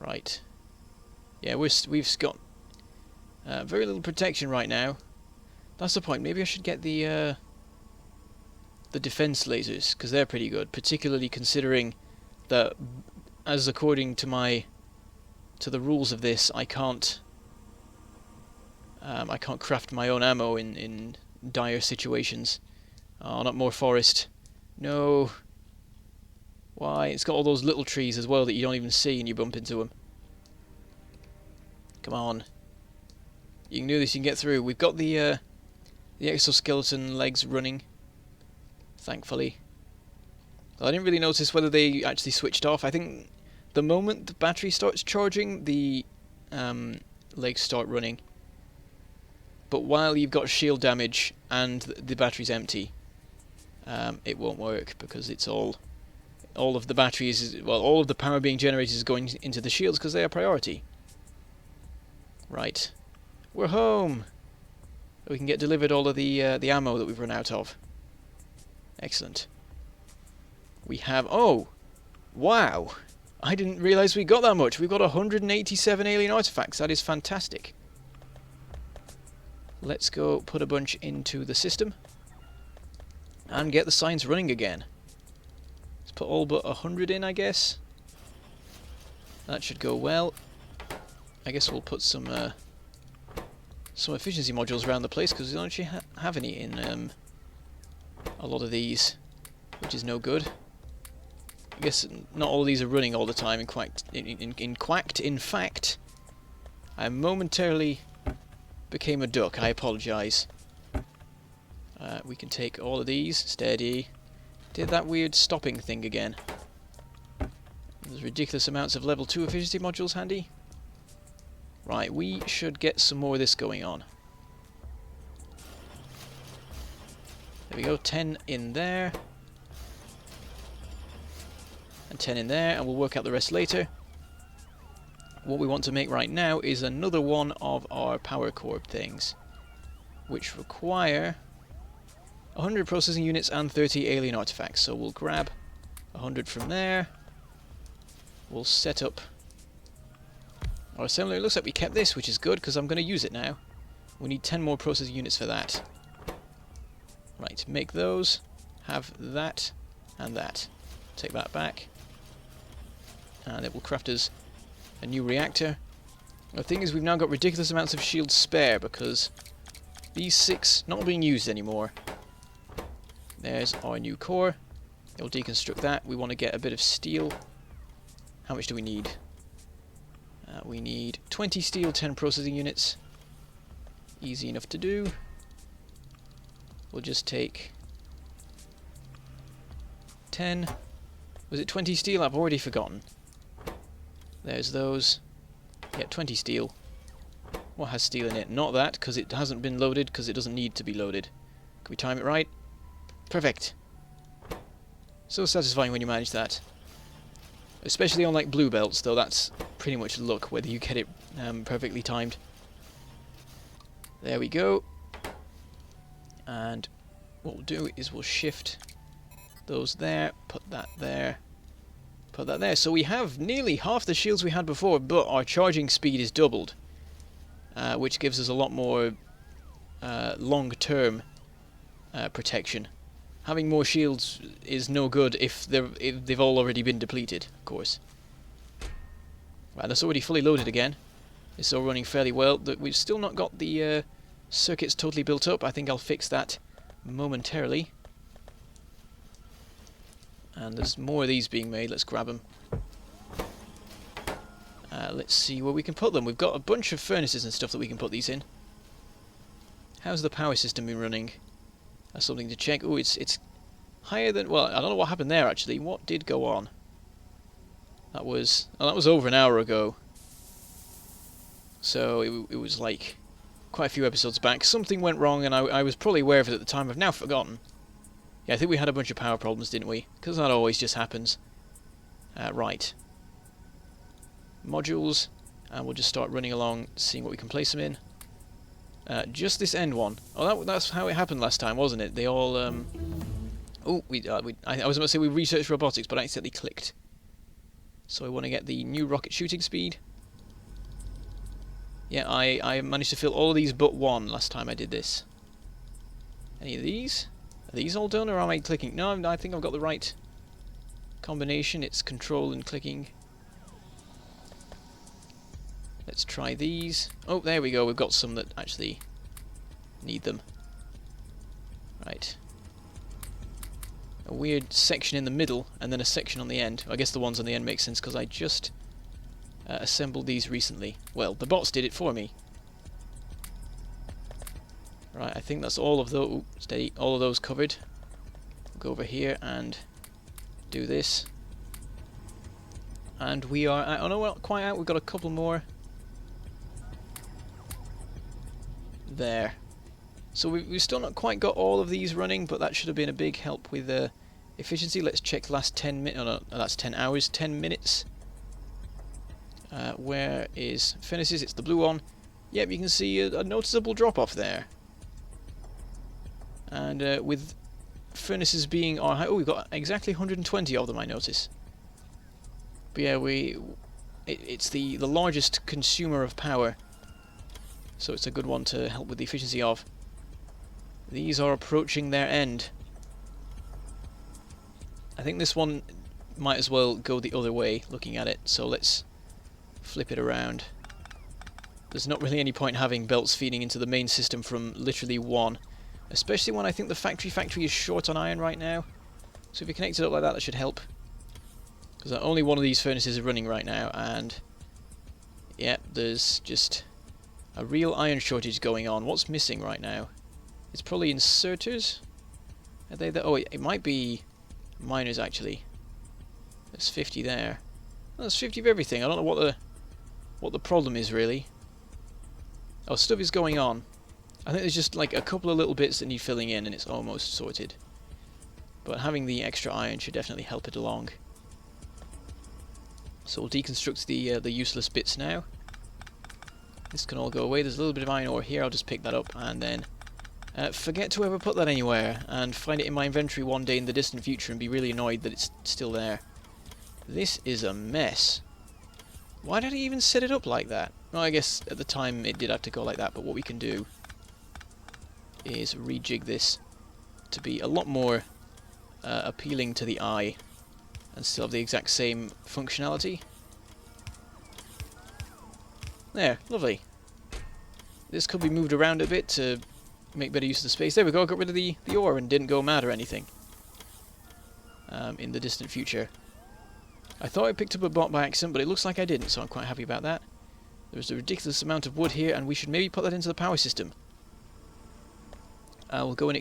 Right. Yeah, we've got very little protection right now. That's the point. Maybe I should get the defense lasers, because they're pretty good, particularly considering that, as according to the rules of this, I can't craft my own ammo in dire situations. Oh, not more forest. No. Why? It's got all those little trees as well that you don't even see and you bump into them. Come on. You can do this, you can get through. We've got the exoskeleton legs running, thankfully. Well, I didn't really notice whether they actually switched off. I think the moment the battery starts charging, the legs start running. But while you've got shield damage and the battery's empty, it won't work, because it's all of the batteries, well, all of the power being generated is going into the shields because they are priority. Right, we're home. We can get delivered all of the ammo that we've run out of. Excellent. We have, oh, wow! I didn't realise we got that much. We've got 187 alien artifacts. That is fantastic. Let's go put a bunch into the system and get the science running again. Let's put all but 100 in, I guess. That should go well. I guess we'll put some efficiency modules around the place, because we don't actually have any in a lot of these, which is no good. I guess not all of these are running all the time. In fact, I momentarily became a duck. I apologise. We can take all of these. Steady. Did that weird stopping thing again. There's ridiculous amounts of level 2 efficiency modules handy. Right, we should get some more of this going on. There we go, 10 in there. And 10 in there, and we'll work out the rest later. What we want to make right now is another one of our power core things, which require 100 processing units and 30 alien artifacts. So we'll grab 100 from there. We'll set up our assembler. It looks like we kept this, which is good, because I'm going to use it now. We need 10 more processing units for that. Right, make those. Have that and that. Take that back. And it will craft us a new reactor. The thing is, we've now got ridiculous amounts of shields spare, because these 6 not being used anymore. There's our new core. It'll deconstruct that. We want to get a bit of steel. How much do we need? We need 20 steel, 10 processing units. Easy enough to do. We'll just take 10. Was it 20 steel? I've already forgotten. There's those. Yeah, 20 steel. What has steel in it? Not that, because it hasn't been loaded, because it doesn't need to be loaded. Can we time it right? Perfect. So satisfying when you manage that. Especially on like blue belts, though that's pretty much luck whether you get it perfectly timed. There we go. And what we'll do is we'll shift those there, put that there, put that there. So we have nearly half the shields we had before, but our charging speed is doubled, which gives us a lot more long-term protection. Having more shields is no good if they've all already been depleted, of course. Right, that's already fully loaded again. It's all running fairly well. We've still not got the circuits totally built up. I think I'll fix that momentarily. And there's more of these being made. Let's grab them. Let's see where we can put them. We've got a bunch of furnaces and stuff that we can put these in. How's the power system been running? That's something to check. Oh, it's higher than... Well, I don't know what happened there, actually. What did go on? That was over an hour ago. So it was like quite a few episodes back. Something went wrong, and I was probably aware of it at the time. I've now forgotten. Yeah, I think we had a bunch of power problems, didn't we? Because that always just happens. Right. Modules. And we'll just start running along, seeing what we can place them in. Just this end one. Oh, that's how it happened last time, wasn't it? They all, Oh, I was about to say we researched robotics, but I accidentally clicked. So I want to get the new rocket shooting speed. Yeah, I managed to fill all of these but one last time I did this. Any of these? Are these all done, or am I clicking? No, I think I've got the right combination. It's control and clicking. Let's try these. Oh, there we go. We've got some that actually need them. Right. A weird section in the middle, and then a section on the end. I guess the ones on the end make sense because I just assembled these recently. Well, the bots did it for me. Right, I think that's all of those. Ooh, steady. All of those covered. Go over here and do this. And we are out. Oh no, we're not quite out. We've got a couple more. There. So we've still not quite got all of these running, but that should have been a big help with efficiency. Let's check the last 10 minutes. Oh no, that's 10 hours, 10 minutes. Where is furnaces? It's the blue one. Yep, you can see a noticeable drop off there. And with furnaces being our high, oh, we've got exactly 120 of them, I notice. But yeah, it's the largest consumer of power, so it's a good one to help with the efficiency of. These are approaching their end. I think this one might as well go the other way, looking at it, so let's flip it around. There's not really any point having belts feeding into the main system from literally one, especially when I think the factory is short on iron right now. So if you connect it up like that, that should help. Because only one of these furnaces is running right now, and yeah, there's just a real iron shortage going on. What's missing right now? It's probably inserters. Are they there? Oh, it might be miners actually. There's 50 there. Oh, there's 50 of everything. I don't know what the problem is really. Oh, stuff is going on. I think there's just like a couple of little bits that need filling in, and it's almost sorted. But having the extra iron should definitely help it along. So we'll deconstruct the useless bits now. This can all go away. There's a little bit of iron ore here. I'll just pick that up and then forget to ever put that anywhere, and find it in my inventory one day in the distant future and be really annoyed that it's still there. This is a mess. Why did I even set it up like that? Well, I guess at the time it did have to go like that, but what we can do is rejig this to be a lot more appealing to the eye and still have the exact same functionality. There, lovely. This could be moved around a bit to make better use of the space. There we go, got rid of the ore and didn't go mad or anything in the distant future. I thought I picked up a bot by accident, but it looks like I didn't, so I'm quite happy about that. There's a ridiculous amount of wood here, and we should maybe put that into the power system. We'll go and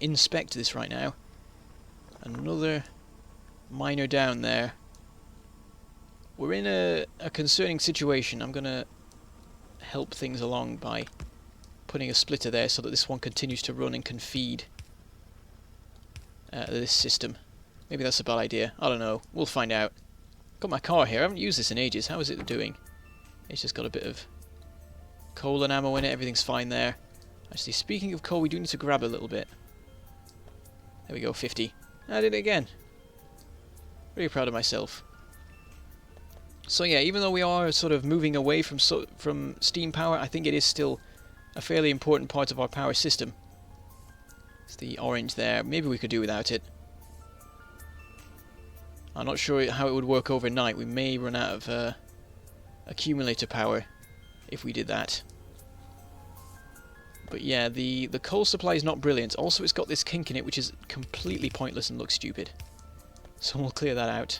inspect this right now. Another miner down there. We're in a concerning situation. I'm going to help things along by putting a splitter there so that this one continues to run and can feed this system. Maybe that's a bad idea. I don't know. We'll find out. Got my car here. I haven't used this in ages. How is it doing? It's just got a bit of coal and ammo in it. Everything's fine there. Actually, speaking of coal, we do need to grab a little bit. There we go, 50. I did it again. Really proud of myself. So yeah, even though we are sort of moving away from steam power, I think it is still a fairly important part of our power system. It's the orange there. Maybe we could do without it. I'm not sure how it would work overnight. We may run out of accumulator power if we did that. But yeah, the coal supply is not brilliant. Also, it's got this kink in it, which is completely pointless and looks stupid. So we'll clear that out.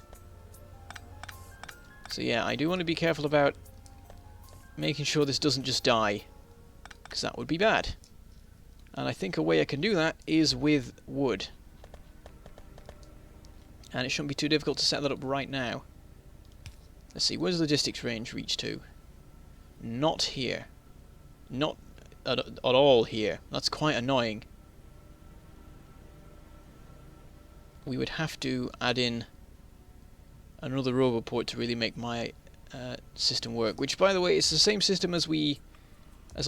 So yeah, I do want to be careful about making sure this doesn't just die, because that would be bad. And I think a way I can do that is with wood. And it shouldn't be too difficult to set that up right now. Let's see, where's the logistics range reach to? Not here. Not at all here. That's quite annoying. We would have to add in another roboport to really make my system work. Which, by the way, is the same system as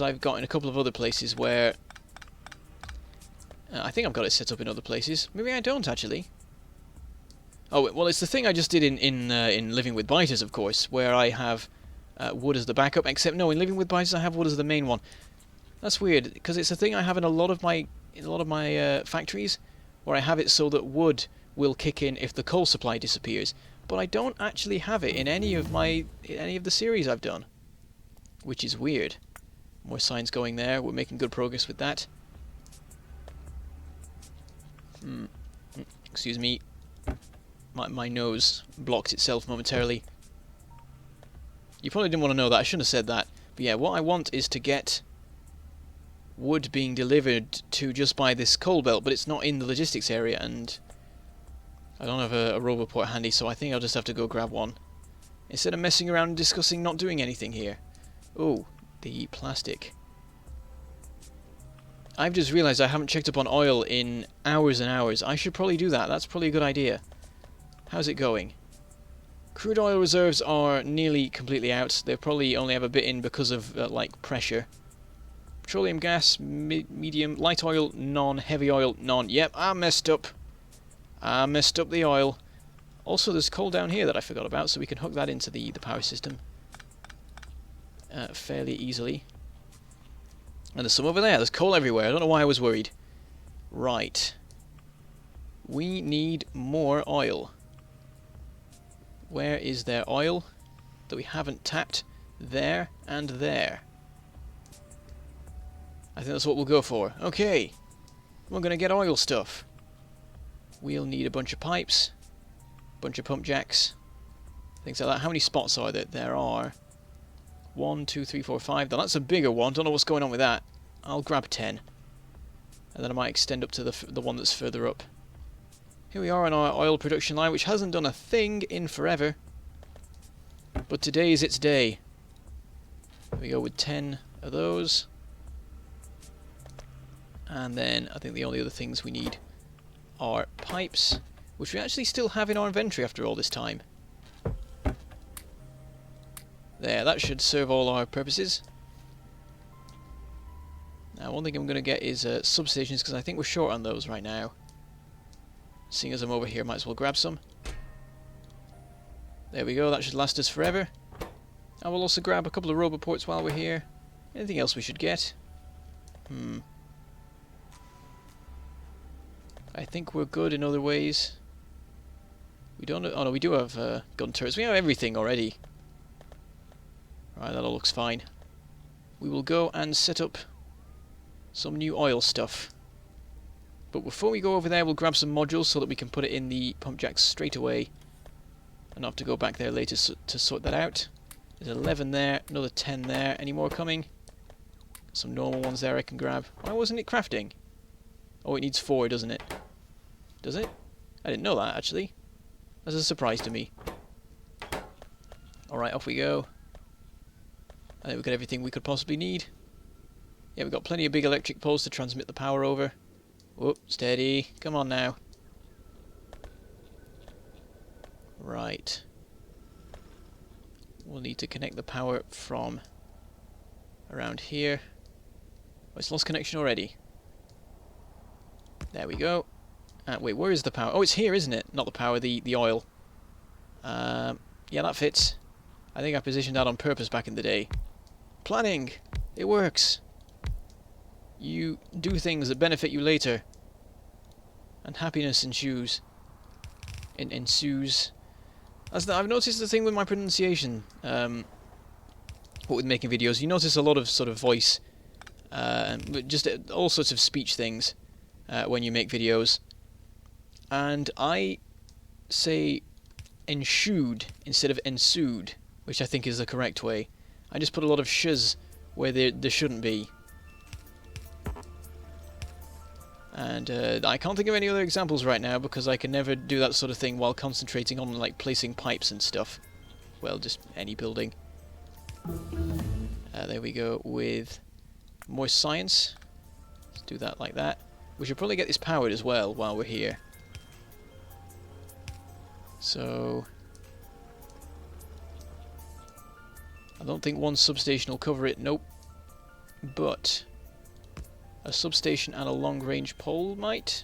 I've got in a couple of other places where I think I've got it set up in other places. Maybe I don't actually. Oh, well, it's the thing I just did in Living with Biters, of course, where I have wood as the backup, except no, in Living with Biters I have wood as the main one. That's weird, because it's a thing I have in a lot of my factories, where I have it so that wood will kick in if the coal supply disappears, but I don't actually have it in any of the series I've done, which is weird. More signs going there. We're making good progress with that. Excuse me. My nose blocked itself momentarily. You probably didn't want to know that. I shouldn't have said that. But yeah, what I want is to get wood being delivered to just by this coal belt, but it's not in the logistics area, and I don't have a roboport handy, so I think I'll just have to go grab one. Instead of messing around and discussing not doing anything here. Oh, the plastic. I've just realised I haven't checked up on oil in hours and hours. I should probably do that. That's probably a good idea. How's it going? Crude oil reserves are nearly completely out. They probably only have a bit in because of, like, pressure. Petroleum gas, medium. Light oil, none. Heavy oil, none. Yep, I messed up. I messed up the oil. Also, there's coal down here that I forgot about, so we can hook that into the power system fairly easily. And there's some over there. There's coal everywhere. I don't know why I was worried. Right. We need more oil. Where is there oil that we haven't tapped? There and there. I think that's what we'll go for. Okay. We're going to get oil stuff. We'll need a bunch of pipes. Bunch of pump jacks. Things like that. How many spots are there? There are 1, 2, 3, 4, 5. Now that's a bigger one. Don't know what's going on with that. I'll grab 10. And then I might extend up to the one that's further up. Here we are on our oil production line, which hasn't done a thing in forever. But today is its day. Here we go with 10 of those. And then I think the only other things we need are pipes, which we actually still have in our inventory after all this time. There, that should serve all our purposes. Now, one thing I'm going to get is substations, because I think we're short on those right now. Seeing as I'm over here, might as well grab some. There we go, that should last us forever. I will also grab a couple of roboports while we're here. Anything else we should get? I think we're good in other ways. We don't... Oh no, we do have gun turrets. We have everything already. Right, that all looks fine. We will go and set up some new oil stuff. But before we go over there, we'll grab some modules so that we can put it in the pump jacks straight away. And not have to go back there later to sort that out. There's 11 there, another 10 there. Any more coming? Some normal ones there I can grab. Why wasn't it crafting? Oh, it needs 4, doesn't it? Does it? I didn't know that, actually. That's a surprise to me. Alright, off we go. I think we've got everything we could possibly need. Yeah, we've got plenty of big electric poles to transmit the power over. Whoop, steady. Come on now. Right. We'll need to connect the power from around here. Oh, it's lost connection already. There we go. Wait, where is the power? Oh, it's here, isn't it? Not the power, the oil. Yeah, that fits. I think I positioned that on purpose back in the day. Planning! It works! You do things that benefit you later. And happiness ensues. Ensues. I've noticed the thing with my pronunciation. With making videos, you notice a lot of sort of voice, just all sorts of speech things when you make videos. And I say ensued instead of ensued, which I think is the correct way. I just put a lot of sh's where there shouldn't be. And I can't think of any other examples right now because I can never do that sort of thing while concentrating on like placing pipes and stuff. Well, just any building. There we go with more science. Let's do that like that. We should probably get this powered as well while we're here. So I don't think one substation will cover it, nope. But a substation and a long-range pole might.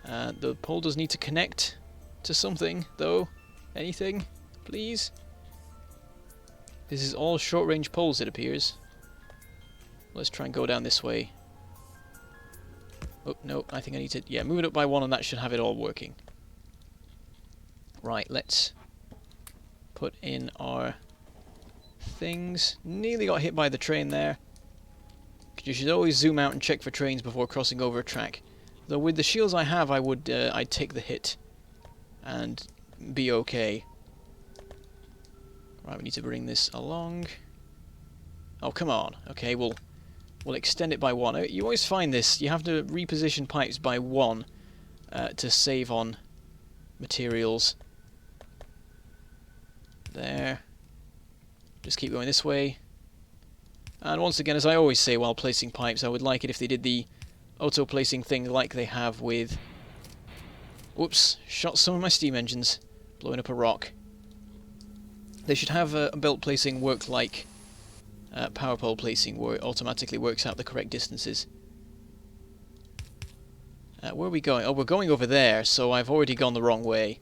The pole does need to connect to something, though. Anything, please? This is all short-range poles, it appears. Let's try and go down this way. Oh, no, I think I need to... Yeah, move it up by one and that should have it all working. Right, let's put in our things. Nearly got hit by the train there. You should always zoom out and check for trains before crossing over a track. Though with the shields I have, I'd take the hit and be okay. Right, we need to bring this along. Oh, come on. Okay, we'll extend it by one. You always find this. You have to reposition pipes by one to save on materials. There. Just keep going this way. And once again, as I always say while placing pipes, I would like it if they did the auto-placing thing like they have with... Whoops, shot some of my steam engines, blowing up a rock. They should have a belt placing work like power pole placing, where it automatically works out the correct distances. Where are we going? Oh, we're going over there, so I've already gone the wrong way.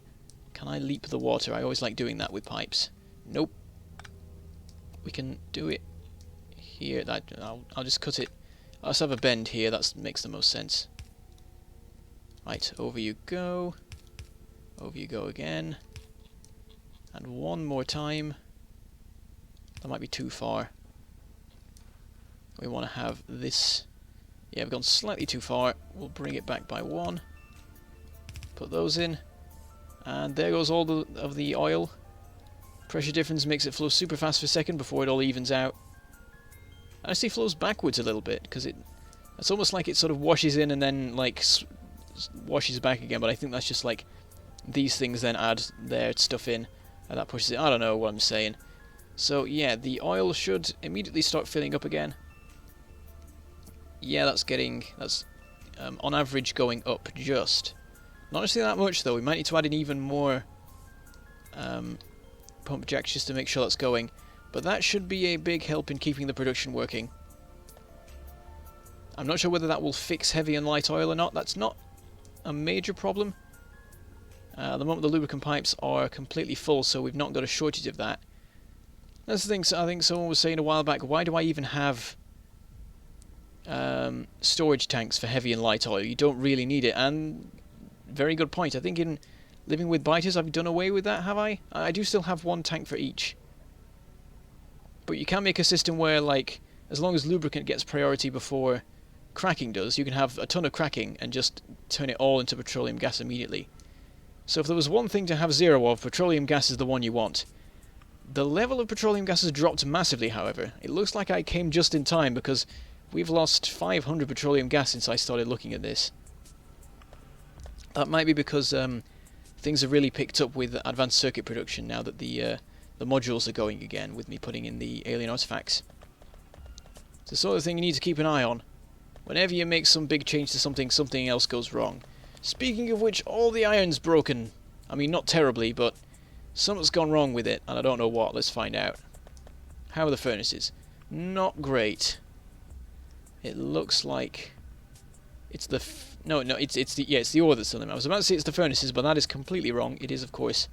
Can I leap the water? I always like doing that with pipes. Nope. We can do it here. I'll just cut it. I'll just have a bend here. That makes the most sense. Right, over you go. Over you go again. And one more time. That might be too far. We want to have this... Yeah, we've gone slightly too far. We'll bring it back by one. Put those in. And there goes all of the oil. Pressure difference makes it flow super fast for a second before it all evens out. It actually flows backwards a little bit, because it's almost like it sort of washes in and then like washes back again, but I think that's just like these things then add their stuff in. And that pushes it. I don't know what I'm saying. So yeah, the oil should immediately start filling up again. Yeah, that's on average going up just. Not necessarily that much though. We might need to add in even more pump jacks just to make sure that's going. But that should be a big help in keeping the production working. I'm not sure whether that will fix heavy and light oil or not. That's not a major problem. At the moment the lubricant pipes are completely full, so we've not got a shortage of that. That's the thing, so I think someone was saying a while back, why do I even have storage tanks for heavy and light oil? You don't really need it, and very good point. I think in living with biters I've done away with that, have I? I do still have one tank for each. But you can make a system where, like, as long as lubricant gets priority before cracking does, you can have a ton of cracking and just turn it all into petroleum gas immediately. So if there was one thing to have zero of, petroleum gas is the one you want. The level of petroleum gas has dropped massively, however. It looks like I came just in time, because we've lost 500 petroleum gas since I started looking at this. That might be because things have really picked up with advanced circuit production now that the modules are going again, with me putting in the alien artifacts. It's the sort of thing you need to keep an eye on. Whenever you make some big change to something, something else goes wrong. Speaking of which, all the iron's broken. I mean, not terribly, but something's gone wrong with it, and I don't know what. Let's find out. How are the furnaces? Not great. It looks like it's the it's the ore that's still in. I was about to say it's the furnaces, but that is completely wrong. It is, of course,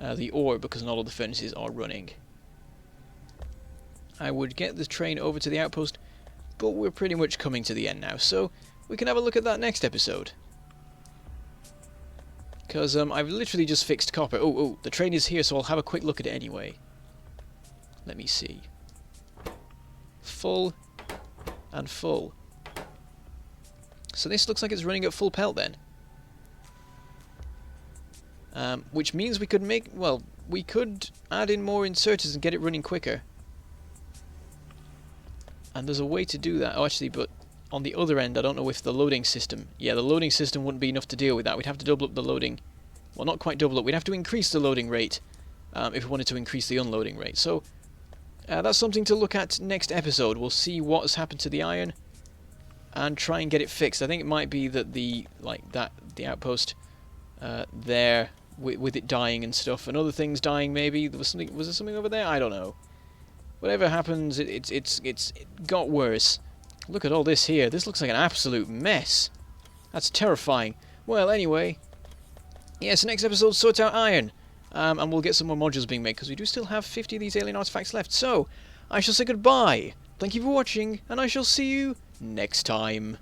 the ore, because not all the furnaces are running. I would get the train over to the outpost, but we're pretty much coming to the end now, so we can have a look at that next episode. Because I've literally just fixed copper. Oh, the train is here, so I'll have a quick look at it anyway. Let me see. Full and full. So this looks like it's running at full pelt then. Which means we could we could add in more inserters and get it running quicker. And there's a way to do that. Oh, actually, but on the other end, I don't know if the loading system... Yeah, the loading system wouldn't be enough to deal with that. We'd have to double up the loading. Well, not quite double up. We'd have to increase the loading rate if we wanted to increase the unloading rate. So that's something to look at next episode. We'll see what has happened to the iron and try and get it fixed. I think it might be that the outpost there with it dying and stuff, and other things dying maybe. Was there something over there? I don't know. Whatever happens, it got worse. Look at all this here. This looks like an absolute mess. That's terrifying. Well, anyway, yes, next episode, sort out iron. And we'll get some more modules being made, because we do still have 50 of these alien artifacts left. So, I shall say goodbye. Thank you for watching, and I shall see you next time.